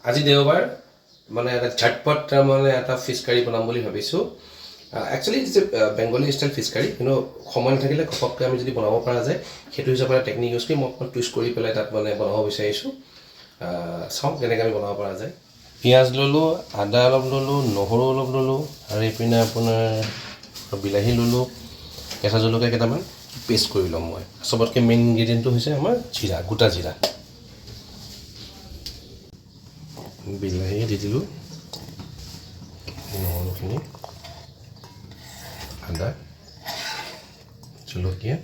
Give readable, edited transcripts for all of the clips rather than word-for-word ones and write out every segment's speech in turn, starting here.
আজি দেওবাৰ মানে এটা ঝটপট মানে এটা ফিছ কাৰী বনাম বুলি ভাবিছোঁ actually it's Bengali style fish curry কিন্তু সময় নাথাকিলে ঘপককৈ আমি যদি বনাব পৰা যায় সেইটো হিচাপে টেকনিক ইউজ কৰি মই অকণমান টুইষ্ট কৰি পেলাই তাত মানে বনাব বিচাৰিছোঁ চাওঁ কেনেকৈ আমি বনাব পৰা যায় পিঁয়াজ ল'লোঁ আদা অলপ ল'লোঁ নহৰু অলপ ল'লোঁ আৰু এইপিনে আপোনাৰ বিলাহী ল'লোঁ কেঁচা জলকীয়া কেইটামান পেষ্ট কৰি ল'ম মই চবতকৈ মেইন ইনগ্ৰিডিয়েণ্টটো হৈছে আমাৰ জিৰা গোটা জিৰা বিলাহী দি দিলোঁ নহৰুখিনি আদা জলকীয়া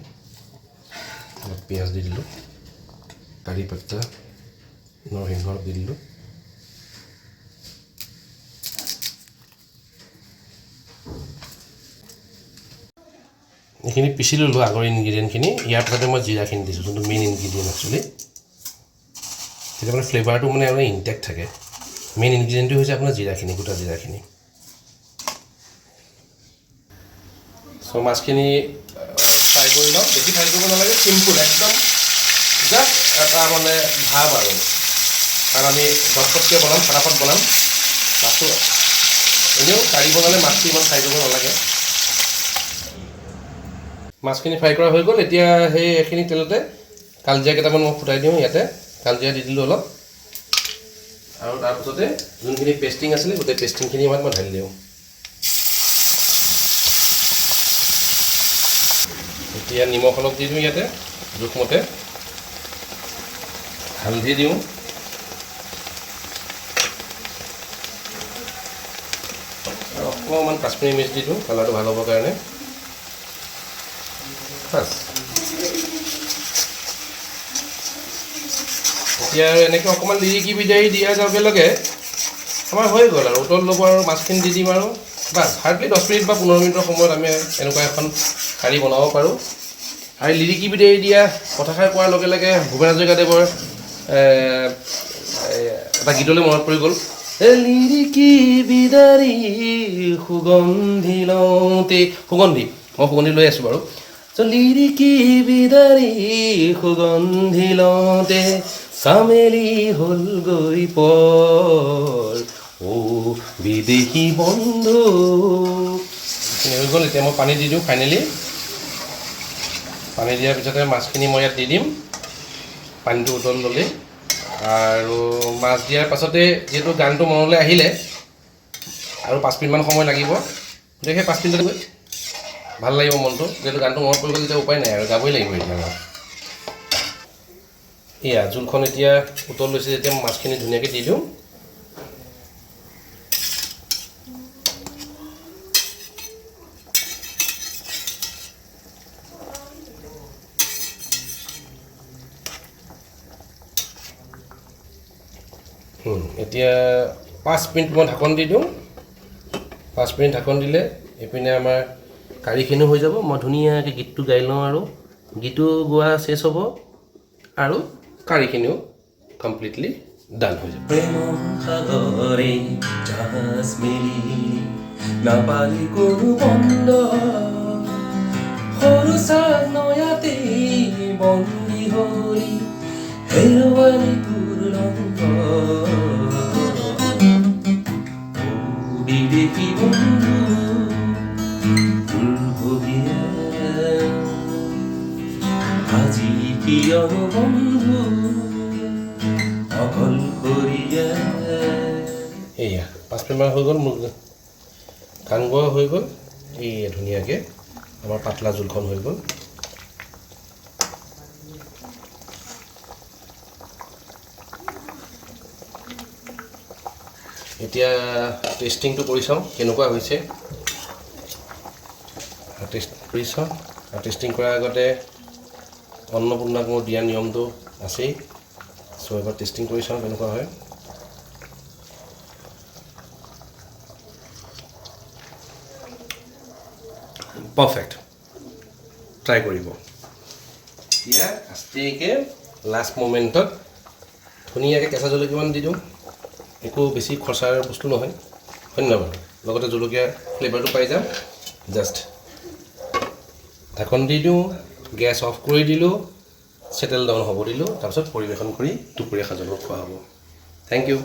অলপ পিঁয়াজ দি দিলোঁ কাৰি পাত্তা নৰসিংহ অলপ দি দিলোঁ এইখিনি পিচি ল'লোঁ আগৰ ইনগ্ৰিডিয়েণ্টখিনি ইয়াৰ পিছতে মই জিৰাখিনি দিছোঁ যোনটো মেইন ইনগ্ৰিডিয়েণ্ট একচুৱেলি তেতিয়া মানে ফ্লেভাৰটো মানে অলপ ইনটেক্ট থাকে মেইন ইনগ্ৰিডিয়েণ্টটো হৈছে আপোনাৰ জিৰাখিনি গোটা জিৰাখিনি চ' মাছখিনি ফ্ৰাই কৰি লওঁ বেছি ফ্ৰাই কৰিব নালাগে চিম্পুল একদম জাষ্ট এটা মানে ভাৱ আৰু কাৰণ আমি দপতকৈ বনাম ফটাফট বনাম মাছটো এনেও কাৰি বনালে মাছটো ইমান ফ্ৰাই কৰিব নালাগে মাছখিনি ফ্ৰাই কৰা হৈ গ'ল এতিয়া সেই এইখিনি তেলতে কালজিৰা কেইটামান মই ফুটাই দিওঁ ইয়াতে কালজিৰা দি দিলোঁ অলপ আৰু তাৰপিছতে যোনখিনি পেষ্টিং আছিলে গোটেই পেষ্টিংখিনি মই ঢালি দিওঁ এতিয়া নিমখ অলপ দি দিওঁ ইয়াতে জোখমতে হালধি দিওঁ আৰু অকণমান কাশ্মীৰী মিৰ্চ দি দিওঁ কালাৰটো ভাল হ'বৰ কাৰণে বাছ এতিয়া আৰু এনেকৈ অকণমান লিৰিকি বিদাৰি দিয়া যাওঁকে লগে আমাৰ হৈ গ'ল আৰু উতল ল'ব আৰু মাছখিনি দি দিম আৰু বাছ হাৰ্ডলি 10 মিনিট বা 15 মিনিটৰ সময়ত আমি এনেকুৱা এখন কাৰী বনাব পাৰোঁ আৰু লিৰিকি বিদাৰি দিয়া কথাষাৰ কোৱাৰ লগে লগে ভূপেন হাজৰিকাদেৱৰ এটা গীতলৈ মনত পৰি গ'ল লিৰিকি বিদাৰি সুগন্ধি লওঁতে সুগন্ধি মই সুগন্ধি লৈ আছোঁ বাৰু লিৰিকি বিদাৰি সুগন্ধি লওঁতে চামেলি হ'ল গৈ পৰ ও বিদেশী বন্ধু হৈ গ'ল এতিয়া মই পানী দি দিওঁ ফাইনেলি পানী দিয়াৰ পিছতে মাছখিনি মই ইয়াত দি দিম পানীটো উতল ল'লে আৰু মাছ দিয়াৰ পাছতে যিহেতু গানটো মনলৈ আহিলে আৰু 5 মিনিটমান সময় লাগিব গতিকে সেই 5 মিনিটত ভাল লাগিব মনটো যিহেতু গানটো মনত পৰি গ'ল তেতিয়া উপায় নাই আৰু গাবই লাগিব এতিয়া এয়া জোলখন এতিয়া উতল লৈছে যেতিয়া মাছখিনি ধুনীয়াকৈ দি দিওঁ এতিয়া 5 মিনিট মই ঢাকন দি দিওঁ 5 মিনিট ঢাকন দিলে এইপিনে আমাৰ কাৰীখিনিও হৈ যাব মই ধুনীয়াকৈ গীতটো গাই লওঁ আৰু গীতটো গোৱা চেছ হ'ব আৰু কাৰীখিনিও কমপ্লিটলি ডান হৈ যাব প্ৰেমৰ সাগৰে জাহাজ মেলি নাপালি কোনো বন্ধ সৰু চাক নয়াতে বন্দী হৰি হেৰুৱালি তোৰ ৰংগ বিদেশী বন্ধু আজি কিয়নো বন্ধু অকলশৰীয়া এয়া 5 মিনিটমান হৈ গ'ল মোৰ গান গোৱা হৈ গ'ল এই ধুনীয়াকৈ আমাৰ পাতলা জোলখন হৈ গ'ল এতিয়া টেষ্টিংটো কৰি চাওঁ কেনেকুৱা হৈছে টেষ্ট কৰি চাওঁ আৰু টেষ্টিং কৰাৰ আগতে অন্নপূৰ্ণাক মোৰ দিয়া নিয়মটো আছেই চ' এবাৰ টেষ্টিং কৰি চাওঁ কেনেকুৱা হয় পাৰফেক্ট ট্ৰাই কৰিব এতিয়া আস্তেকৈ লাষ্ট মমেণ্টত ধুনীয়াকৈ কেঁচা জলকীয়ামান দি দিওঁ একো বেছি খৰচাৰ বস্তু নহয় ধন্যবাদ লগতে জলকীয়া ফ্লেভাৰটো পাই যাম জাষ্ট ঢাকন দি দিওঁ গেছ অফ কৰি দিলোঁ সেটেল ডাউন হ'ব দিলোঁ তাৰপিছত পৰিৱেশন কৰি দুপৰীয়া সাজলৈ খোৱা হ'ব থ্যাংক ইউ